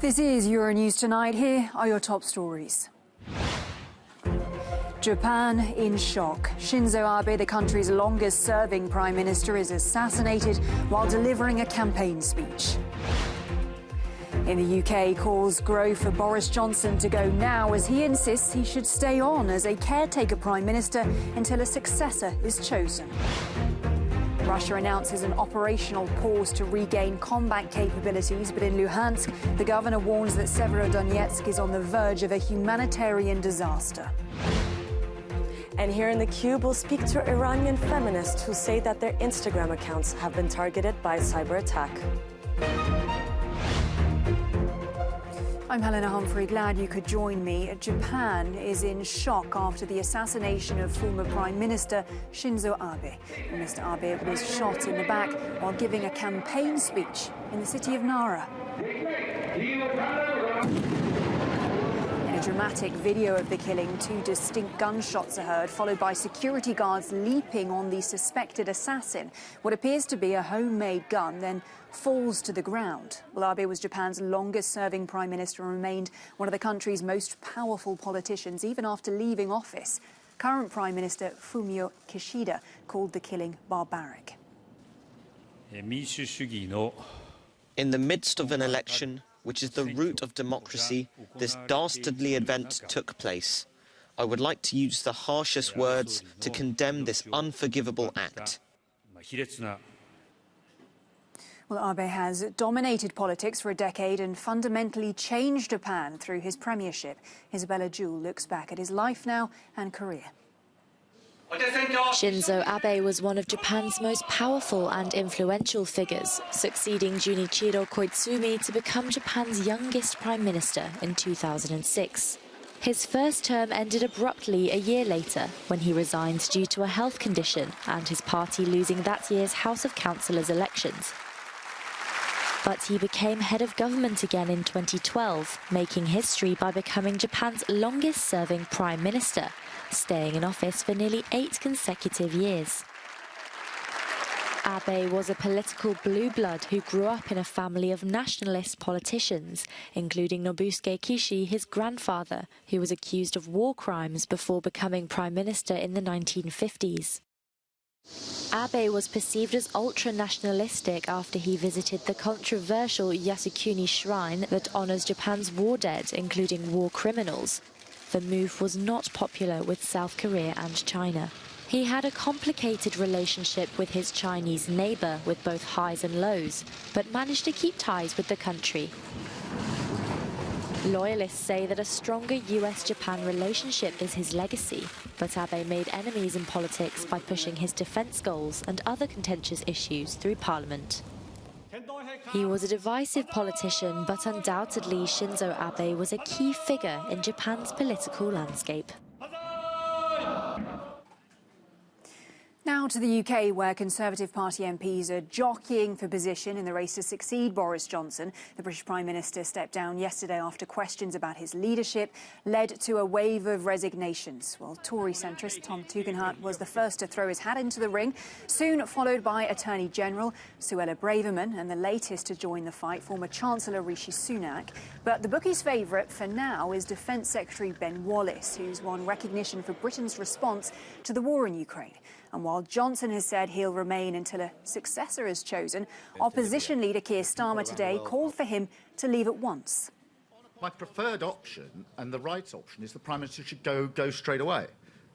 This is Euronews Tonight. Here are your top stories. Japan in shock. Shinzo Abe, the country's longest-serving prime minister, is assassinated while delivering a campaign speech. In the UK, calls grow for Boris Johnson to go now as he insists he should stay on as a caretaker prime minister until a successor is chosen. Russia announces an operational pause to regain combat capabilities, but in Luhansk, the governor warns that Severodonetsk is on the verge of a humanitarian disaster. And here in the Cube, we'll speak to Iranian feminists who say that their Instagram accounts have been targeted by a cyber attack. I'm Helena Humphrey, glad you could join me. Japan is in shock after the assassination of former Prime Minister Shinzo Abe. Mr. Abe was shot in the back while giving a campaign speech in the city of Nara. In a dramatic video of the killing, 2 distinct gunshots are heard, followed by security guards leaping on the suspected assassin. What appears to be a homemade gun then falls to the ground. Well, Abe was Japan's longest-serving prime minister and remained one of the country's most powerful politicians, even after leaving office. Current Prime Minister Fumio Kishida called the killing barbaric. In the midst of an election, which is the root of democracy, this dastardly event took place. I would like to use the harshest words to condemn this unforgivable act. Well, Abe has dominated politics for a decade and fundamentally changed Japan through his premiership. Isabella Jewell looks back at his life now and career. Shinzo Abe was one of Japan's most powerful and influential figures, succeeding Junichiro Koizumi to become Japan's youngest prime minister in 2006. His first term ended abruptly a year later when he resigned due to a health condition and his party losing that year's House of Councillors elections. But he became head of government again in 2012, making history by becoming Japan's longest-serving prime minister, staying in office for nearly 8 consecutive years. Abe was a political blue blood who grew up in a family of nationalist politicians, including Nobusuke Kishi, his grandfather, who was accused of war crimes before becoming prime minister in the 1950s. Abe was perceived as ultra-nationalistic after he visited the controversial Yasukuni shrine that honors Japan's war dead, including war criminals. The move was not popular with South Korea and China. He had a complicated relationship with his Chinese neighbor, with both highs and lows, but managed to keep ties with the country. Loyalists say that a stronger US-Japan relationship is his legacy, but Abe made enemies in politics by pushing his defense goals and other contentious issues through parliament. He was a divisive politician, but undoubtedly Shinzo Abe was a key figure in Japan's political landscape. Now to the UK, where Conservative Party MPs are jockeying for position in the race to succeed Boris Johnson. The British Prime Minister stepped down yesterday after questions about his leadership led to a wave of resignations. Well, Tory centrist Tom Tugendhat was the first to throw his hat into the ring, soon followed by Attorney General Suella Braverman, and the latest to join the fight, former Chancellor Rishi Sunak. But the bookies' favourite for now is Defence Secretary Ben Wallace, who's won recognition for Britain's response to the war in Ukraine. And while Johnson has said he'll remain until a successor is chosen, opposition leader Keir Starmer today called for him to leave at once. My preferred option and the right option is the Prime Minister should go straight away.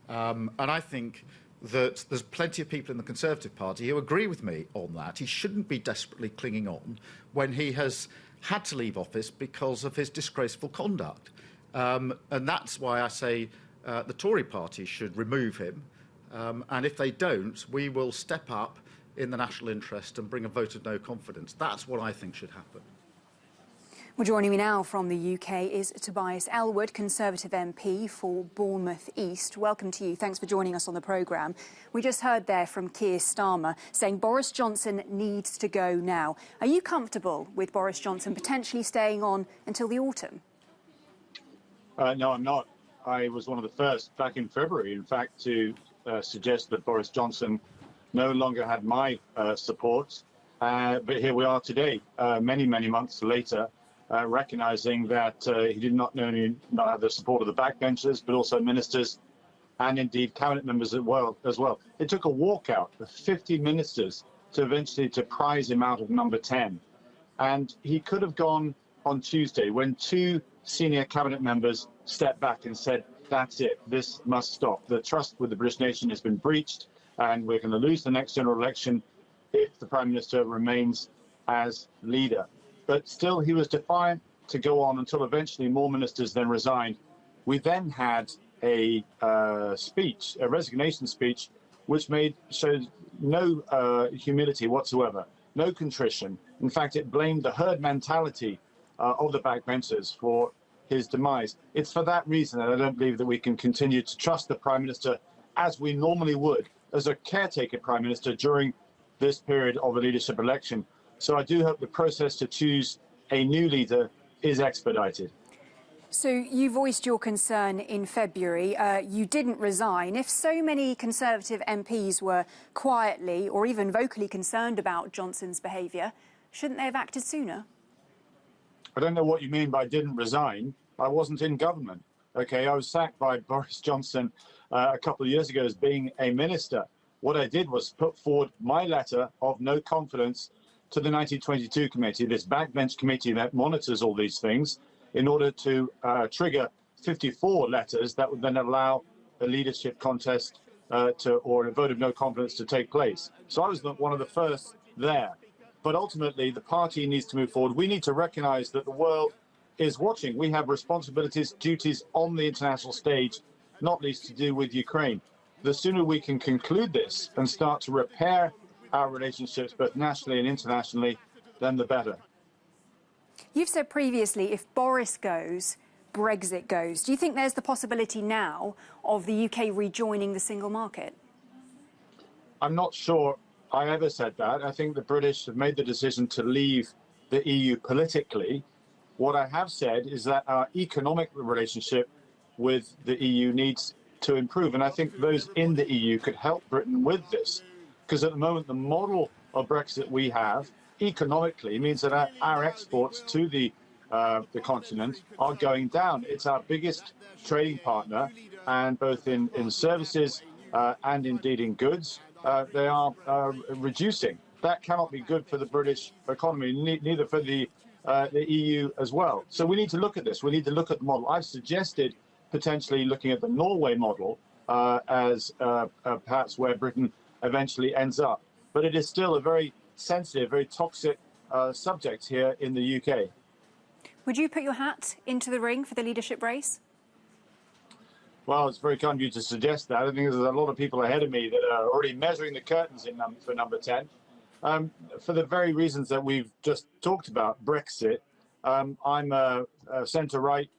And I think that there's plenty of people in the Conservative Party who agree with me on that. He shouldn't be desperately clinging on when he has had to leave office because of his disgraceful conduct. And that's why I say the Tory party should remove him. And if they don't, we will step up in the national interest and bring a vote of no confidence. That's what I think should happen. Well, joining me now from the UK is Tobias Ellwood, Conservative MP for Bournemouth East. Welcome to you. Thanks for joining us on the programme. We just heard there from Keir Starmer saying Boris Johnson needs to go now. Are you comfortable with Boris Johnson potentially staying on until the autumn? No, I'm not. I was one of the first back in February, in fact, to suggest that Boris Johnson no longer had my support. But here we are today, many months later, recognizing that he did not only not have the support of the backbenchers, but also ministers and indeed cabinet members as well. It took a walkout of 50 ministers to eventually to prize him out of number 10. And he could have gone on Tuesday when two senior cabinet members stepped back and said, that's it, this must stop. The trust with the British nation has been breached, and we're going to lose the next general election if the Prime Minister remains as leader. But still, he was defiant to go on until eventually more ministers then resigned. We then had a speech, a resignation speech, which showed no humility whatsoever, no contrition. In fact, it blamed the herd mentality of the backbenchers for his demise. It's for that reason that I don't believe that we can continue to trust the Prime Minister as we normally would as a caretaker Prime Minister during this period of a leadership election. So I do hope the process to choose a new leader is expedited. So you voiced your concern in February. You didn't resign. If so many Conservative MPs were quietly or even vocally concerned about Johnson's behaviour, shouldn't they have acted sooner? I don't know what you mean by didn't resign. I wasn't in government. OK, I was sacked by Boris Johnson a couple of years ago as being a minister. What I did was put forward my letter of no confidence to the 1922 committee, this backbench committee that monitors all these things, in order to trigger 54 letters that would then allow a leadership contest or a vote of no confidence to take place. So I was one of the first there. But ultimately, the party needs to move forward. We need to recognize that the world is watching. We have responsibilities, duties on the international stage, not least to do with Ukraine. The sooner we can conclude this and start to repair our relationships, both nationally and internationally, then the better. You've said previously, if Boris goes, Brexit goes. Do you think there's the possibility now of the UK rejoining the single market? I'm not sure I ever said that. I think the British have made the decision to leave the EU politically. What I have said is that our economic relationship with the EU needs to improve. And I think those in the EU could help Britain with this. Because at the moment, the model of Brexit we have economically means that our exports to the continent are going down. It's our biggest trading partner, and both in services and indeed in goods, they are reducing. That cannot be good for the British economy, neither for the EU as well. So we need to look at this. We need to look at the model. I've suggested potentially looking at the Norway model as perhaps where Britain eventually ends up. But it is still a very sensitive, very toxic subject here in the UK. Would you put your hat into the ring for the leadership race? Well, it's very kind of you to suggest that. I think there's a lot of people ahead of me that are already measuring the curtains for number 10. For the very reasons that we've just talked about, Brexit, I'm a centre-right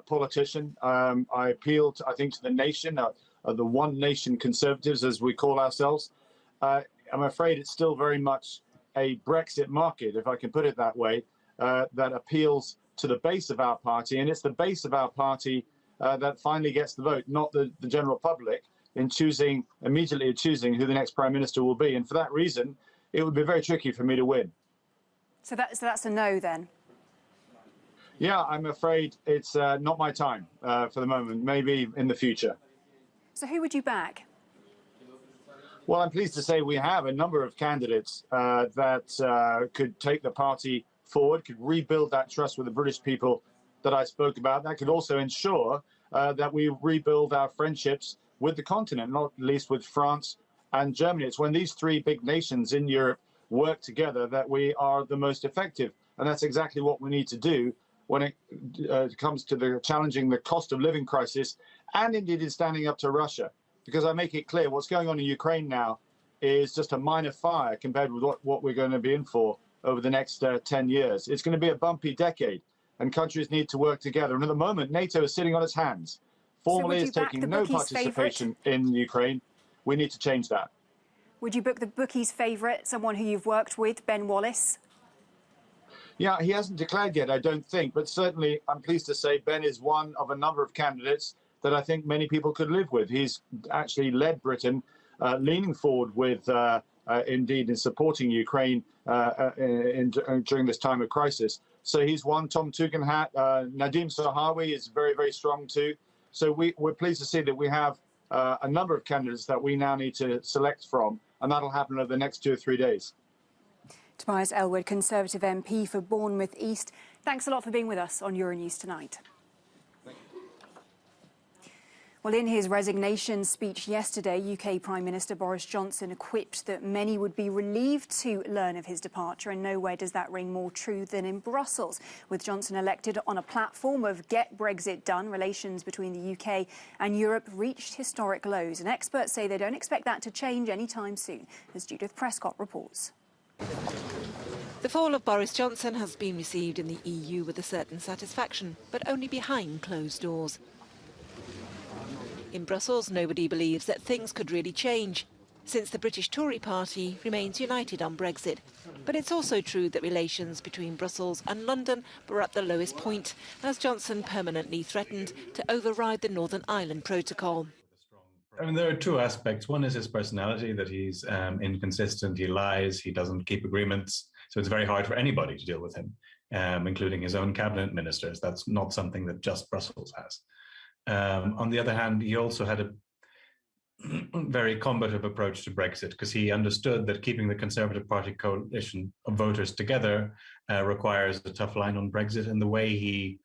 politician. I appeal, I think, to the nation, the one nation Conservatives, as we call ourselves. I'm afraid it's still very much a Brexit market, if I can put it that way, that appeals to the base of our party. And it's the base of our party that finally gets the vote, not the general public, in immediately choosing who the next Prime Minister will be. And for that reason, it would be very tricky for me to win. So that's a no, then? Yeah, I'm afraid it's not my time for the moment, maybe in the future. So who would you back? Well, I'm pleased to say we have a number of candidates that could take the party forward, could rebuild that trust with the British people that I spoke about. That could also ensure that we rebuild our friendships with the continent, not least with France and Germany. It's when these three big nations in Europe work together that we are the most effective. And that's exactly what we need to do when it comes to challenging the cost of living crisis and indeed in standing up to Russia. Because I make it clear what's going on in Ukraine now is just a minor fire compared with what we're going to be in for over the next 10 years. It's going to be a bumpy decade, and countries need to work together. And at the moment, NATO is sitting on its hands. Formally, it's taking no participation in Ukraine. We need to change that. Would you book the bookies' favourite, someone who you've worked with, Ben Wallace? Yeah, he hasn't declared yet, I don't think. But certainly, I'm pleased to say Ben is one of a number of candidates that I think many people could live with. He's actually led Britain, leaning forward with, indeed, in supporting Ukraine during this time of crisis. So he's one. Tom Tugendhat, Nadim Zahawi is very, very strong too. So we're pleased to see that we have a number of candidates that we now need to select from, and that'll happen over the next 2 or 3 days. Tobias Ellwood, Conservative MP for Bournemouth East. Thanks a lot for being with us on Euronews tonight. Well, in his resignation speech yesterday, UK Prime Minister Boris Johnson quipped that many would be relieved to learn of his departure, and nowhere does that ring more true than in Brussels. With Johnson elected on a platform of Get Brexit Done, relations between the UK and Europe reached historic lows, and experts say they don't expect that to change anytime soon, as Judith Prescott reports. The fall of Boris Johnson has been received in the EU with a certain satisfaction, but only behind closed doors. In Brussels, nobody believes that things could really change, since the British Tory party remains united on Brexit. But it's also true that relations between Brussels and London were at the lowest point, as Johnson permanently threatened to override the Northern Ireland Protocol. I mean, there are two aspects. One is his personality, that he's inconsistent, he lies, he doesn't keep agreements. So it's very hard for anybody to deal with him, including his own cabinet ministers. That's not something that just Brussels has. On the other hand, he also had a very combative approach to Brexit, because he understood that keeping the Conservative Party coalition of voters together requires a tough line on Brexit, and the way he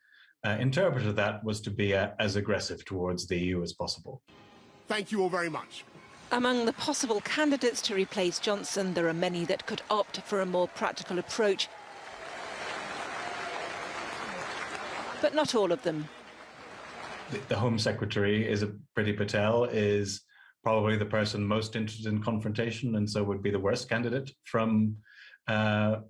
interpreted that was to be as aggressive towards the EU as possible. Thank you all very much. Among the possible candidates to replace Johnson, there are many that could opt for a more practical approach, but not all of them. The Home Secretary, Priti Patel, is probably the person most interested in confrontation, and so would be the worst candidate from the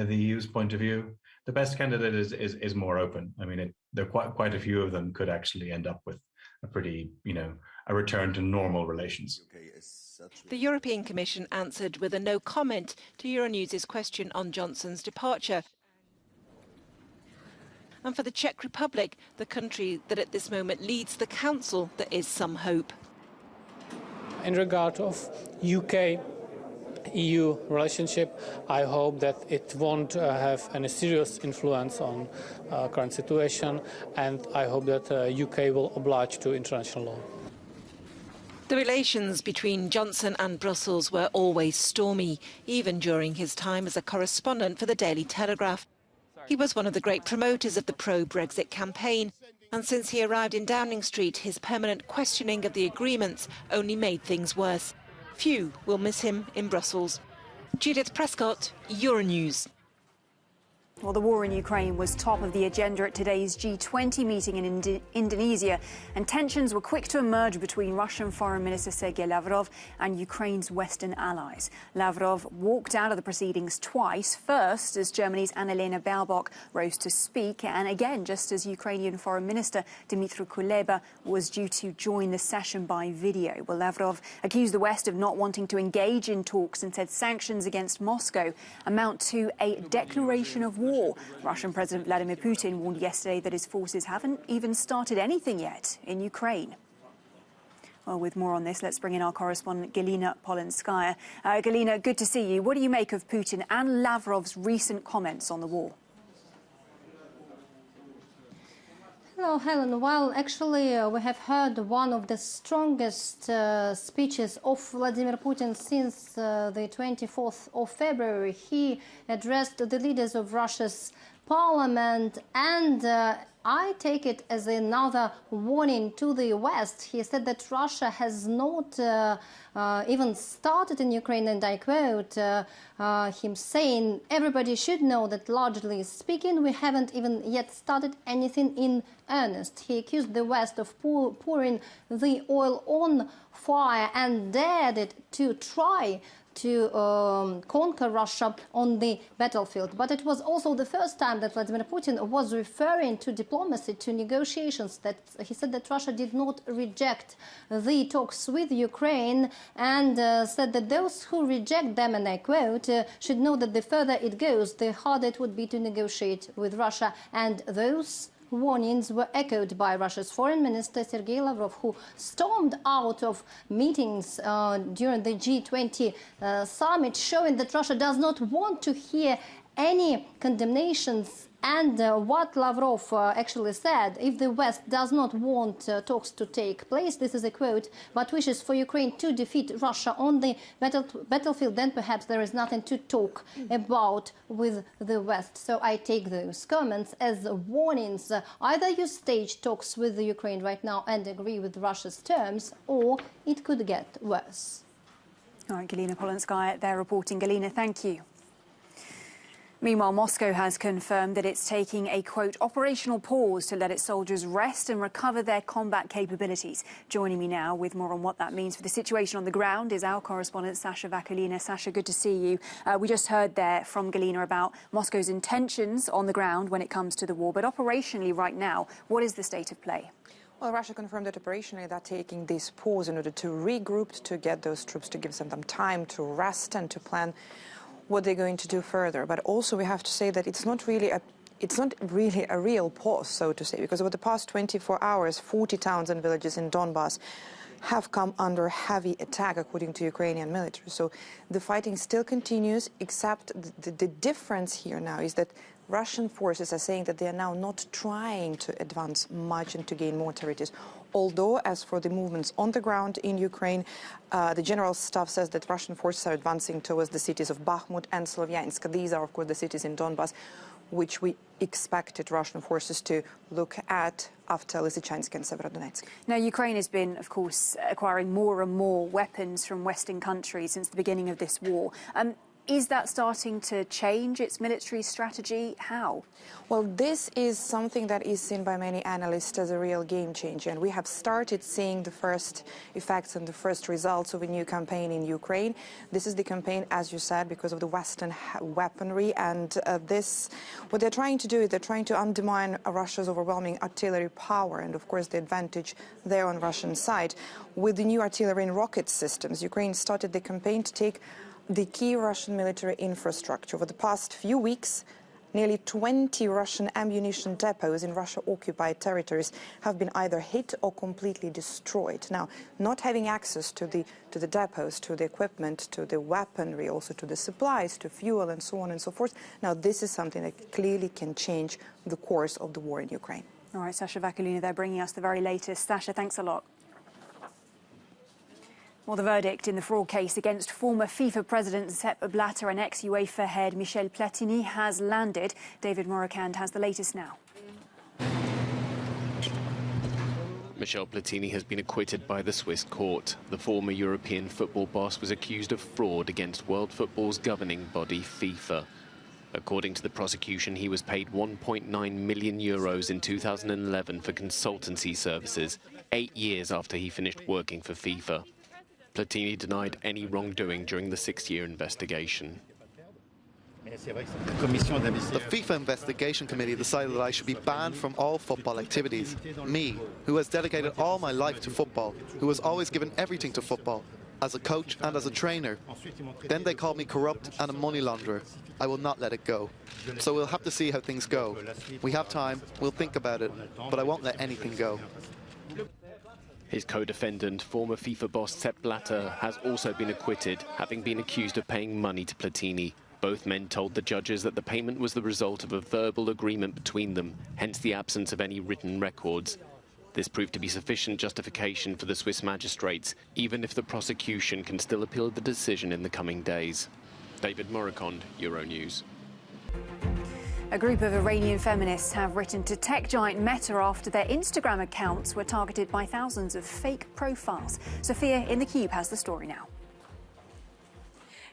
EU's point of view. The best candidate is more open. I mean, there are quite a few of them could actually end up with a pretty, a return to normal relations. The European Commission answered with a no comment to Euronews' question on Johnson's departure. And for the Czech Republic, the country that at this moment leads the Council, there is some hope. In regard of UK-EU relationship, I hope that it won't have any serious influence on current situation, and I hope that UK will oblige to international law. The relations between Johnson and Brussels were always stormy, even during his time as a correspondent for the Daily Telegraph. He was one of the great promoters of the pro-Brexit campaign, and since he arrived in Downing Street, his permanent questioning of the agreements only made things worse. Few will miss him in Brussels. Judith Prescott, Euronews. Well, the war in Ukraine was top of the agenda at today's G20 meeting in Indonesia, and tensions were quick to emerge between Russian Foreign Minister Sergei Lavrov and Ukraine's Western allies. Lavrov walked out of the proceedings twice, first as Germany's Annalena Baerbock rose to speak, and again just as Ukrainian Foreign Minister Dmytro Kuleba was due to join the session by video. Well, Lavrov accused the West of not wanting to engage in talks and said sanctions against Moscow amount to a declaration of war. Russian President Vladimir Putin warned yesterday that his forces haven't even started anything yet in Ukraine. Well, with more on this, let's bring in our correspondent Galina Polinskaya. Galina, good to see you. What do you make of Putin and Lavrov's recent comments on the war? Hello, Helen. Well, actually, we have heard one of the strongest speeches of Vladimir Putin since the 24th of February. He addressed the leaders of Russia's parliament, and I take it as another warning to the West. He said that Russia has not even started in Ukraine, and I quote him saying, everybody should know that largely speaking, we haven't even yet started anything in earnest. He accused the West of pouring the oil on fire and dared it to try to conquer Russia on the battlefield. But it was also the first time that Vladimir Putin was referring to diplomacy, to negotiations, that he said that Russia did not reject the talks with Ukraine, and said that those who reject them, and I quote, should know that the further it goes, the harder it would be to negotiate with Russia. And those warnings were echoed by Russia's Foreign Minister Sergei Lavrov, who stormed out of meetings during the G20 summit, showing that Russia does not want to hear any condemnations And what Lavrov actually said, if the West does not want talks to take place, this is a quote, but wishes for Ukraine to defeat Russia on the battlefield, then perhaps there is nothing to talk about with the West. So I take those comments as warnings. Either you stage talks with the Ukraine right now and agree with Russia's terms, or it could get worse. All right, Galina Polanskaya there reporting. Galina, thank you. Meanwhile, Moscow has confirmed that it's taking a, quote, operational pause to let its soldiers rest and recover their combat capabilities. Joining me now with more on what that means for the situation on the ground is our correspondent, Sasha Vakulina. Sasha, good to see you. We just heard there from Galina about Moscow's intentions on the ground when it comes to the war. But operationally right now, what is the state of play? Well, Russia confirmed that operationally they're taking this pause in order to regroup, to get those troops, to give them time to rest and to plan what they're going to do further. But also we have to say that it's not really a real pause, so to say, because over the past 24 hours, 40 towns and villages in Donbass have come under heavy attack, according to Ukrainian military. So the fighting still continues, except the difference here now is that Russian forces are saying that they are now not trying to advance much and to gain more territories. Although, as for the movements on the ground in Ukraine, the general staff says that Russian forces are advancing towards the cities of Bakhmut and Slovyansk. These are, of course, the cities in Donbass, which we expected Russian forces to look at after Lysychansk and Severodonetsk. Now, Ukraine has been, of course, acquiring more and more weapons from Western countries since the beginning of this war. Is that starting to change its military strategy? How? Well, this is something that is seen by many analysts as a real game changer. And we have started seeing the first effects and the first results of a new campaign in Ukraine. This is the campaign, as you said, because of the Western weaponry. And what they're trying to do is they're trying to undermine Russia's overwhelming artillery power. And, of course, the advantage there on Russian side. With the new artillery and rocket systems, Ukraine started the campaign to take the key Russian military infrastructure. Over the past few weeks, nearly 20 Russian ammunition depots in Russia-occupied territories have been either hit or completely destroyed. Now, not having access to the depots, to the equipment, to the weaponry, also to the supplies, to fuel and so on and so forth, now this is something that clearly can change the course of the war in Ukraine. All right, Sasha Vakulina there bringing us the very latest. Sasha, thanks a lot. Well, the verdict in the fraud case against former FIFA president Sepp Blatter and ex-UEFA head Michel Platini has landed. David Morikand has the latest now. Michel Platini has been acquitted by the Swiss court. The former European football boss was accused of fraud against world football's governing body, FIFA. According to the prosecution, he was paid €1.9 million in 2011 for consultancy services, 8 years after he finished working for FIFA. Platini denied any wrongdoing during the 6-year investigation. The FIFA investigation committee decided that I should be banned from all football activities. Me, who has dedicated all my life to football, who has always given everything to football, as a coach and as a trainer. Then they called me corrupt and a money launderer. I will not let it go. So we'll have to see how things go. We have time, we'll think about it, but I won't let anything go. His co-defendant, former FIFA boss Sepp Blatter, has also been acquitted, having been accused of paying money to Platini. Both men told the judges that the payment was the result of a verbal agreement between them, hence the absence of any written records. This proved to be sufficient justification for the Swiss magistrates, even if the prosecution can still appeal the decision in the coming days. David Morikand, Euronews. A group of Iranian feminists have written to tech giant Meta after their Instagram accounts were targeted by thousands of fake profiles. Sophia in the Cube has the story now.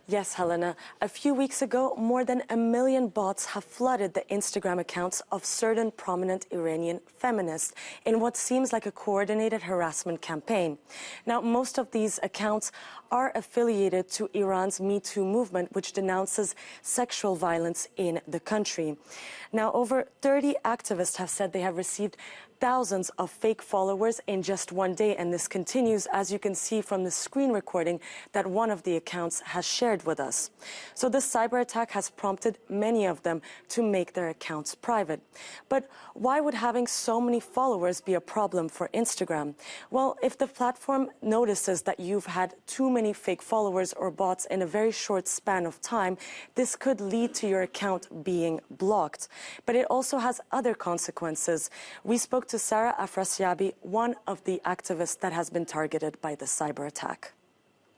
Yes, Helena. A few weeks ago, more than 1 million bots have flooded the Instagram accounts of certain prominent Iranian feminists in what seems like a coordinated harassment campaign. Now, most of these accounts are affiliated to Iran's Me Too movement, which denounces sexual violence in the country. Now, over 30 activists have said they have received thousands of fake followers in just one day, and this continues, as you can see from the screen recording that one of the accounts has shared. shared with us. So this cyber attack has prompted many of them to make their accounts private. But why would having so many followers be a problem for Instagram? Well, if the platform notices that you've had too many fake followers or bots in a very short span of time, this could lead to your account being blocked. But it also has other consequences. We spoke to Sarah Afrasiabi, one of the activists that has been targeted by the cyber attack.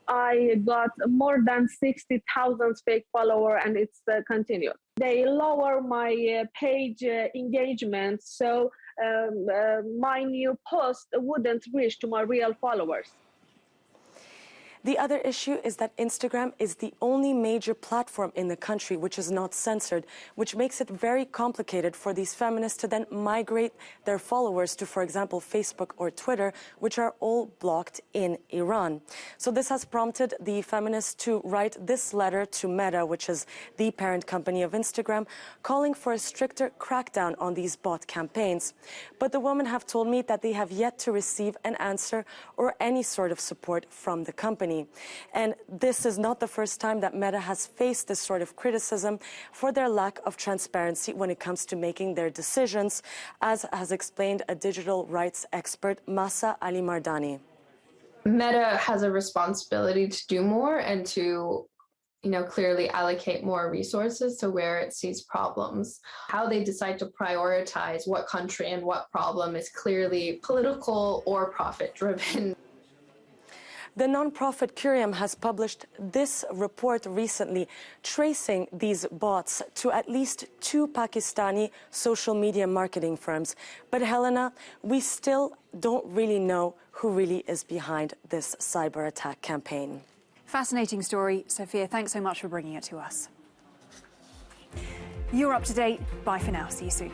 I got more than 60,000 fake followers, and it's continued. They lower my page engagement, so my new post wouldn't reach to my real followers. The other issue is that Instagram is the only major platform in the country which is not censored, which makes it very complicated for these feminists to then migrate their followers to, for example, Facebook or Twitter, which are all blocked in Iran. So this has prompted the feminists to write this letter to Meta, which is the parent company of Instagram, calling for a stricter crackdown on these bot campaigns. But the women have told me that they have yet to receive an answer or any sort of support from the company. And this is not the first time that Meta has faced this sort of criticism for their lack of transparency when it comes to making their decisions, as has explained a digital rights expert, Masa Ali Mardani. Meta has a responsibility to do more and to clearly allocate more resources to where it sees problems. How they decide to prioritize what country and what problem is clearly political or profit-driven. The non-profit Curium has published this report recently tracing these bots to at least 2 Pakistani social media marketing firms. But Helena, we still don't really know who really is behind this cyber attack campaign. Fascinating story. Sophia, thanks so much for bringing it to us. You're up to date. Bye for now. See you soon.